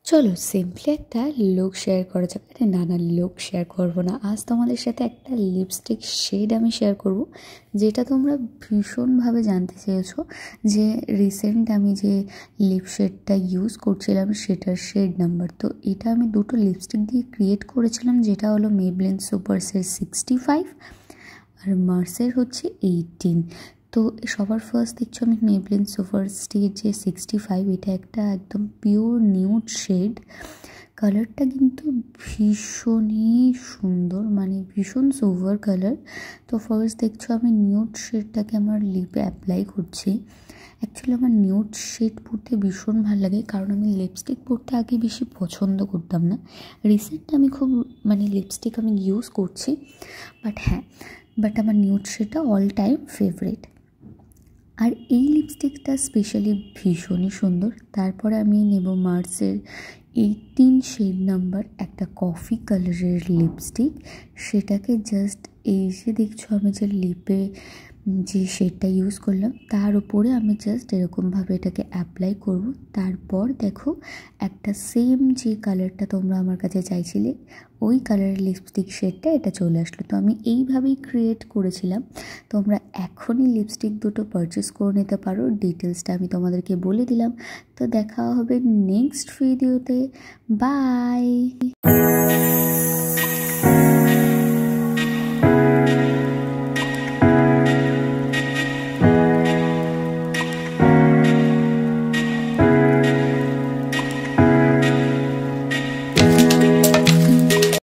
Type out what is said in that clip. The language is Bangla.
চলো সিম্পলি একটা লুক শেয়ার করা যাক। আরে না না, লুক শেয়ার করবো না, আজ তোমাদের সাথে একটা লিপস্টিক শেড আমি শেয়ার করব, যেটা তোমরা ভীষণভাবে জানতে চেয়েছো যে রিসেন্ট আমি যে লিপ শেডটা ইউজ করছিলাম সেটার শেড নাম্বার। তো এটা আমি দুটো লিপস্টিক দিয়ে ক্রিয়েট করেছিলাম, যেটা হলো মেবলিন সুপারসের 65 আর মার্সের হচ্ছে 18। তো সবার ফার্স্ট দেখছো আমি মেবলিন সুপারস্টির যে 65, এটা একটা একদম পিওর নিউড শেড। কালারটা কিন্তু ভীষণই সুন্দর, মানে ভীষণ সোভার কালার। তো ফার্স্ট দেখছো আমি নিউড শেডটাকে আমার লিপে অ্যাপ্লাই করছি। অ্যাকচুয়ালি আমার নিউড শেড পরতে ভীষণ ভালো লাগে, কারণ আমি লিপস্টিক পরতে আগে বেশি পছন্দ করতাম না। রিসেন্ট আমি খুব লিপস্টিক আমি ইউজ করছি, বাট আমার নিউড শেডটা অল টাইম ফেভারিট। আর এই লিপস্টিকটা স্পেশালি ভীষণই সুন্দর। তারপরে আমি নেব মার্সের 18 শেড নাম্বার, একটা কফি কালারের লিপস্টিক। সেটাকে জাস্ট এই যে দেখছো আমি যে লিপে যে শেডটা ইউজ করলাম তার উপরে আমি জাস্ট এরকমভাবে এটাকে অ্যাপ্লাই করব। তারপর দেখো একটা সেম যে কালারটা তোমরা আমার কাছে চাইছিলে ওই কালারের লিপস্টিক শেডটা এটা চলে আসলো। তো আমি এইভাবেই ক্রিয়েট করেছিলাম। তোমরা এখনই লিপস্টিক দুটো পারচেস করে নিতে পারো, ডিটেলসটা আমি তোমাদেরকে বলে দিলাম। তো দেখা হবে নেক্সট ভিডিওতে। বাই।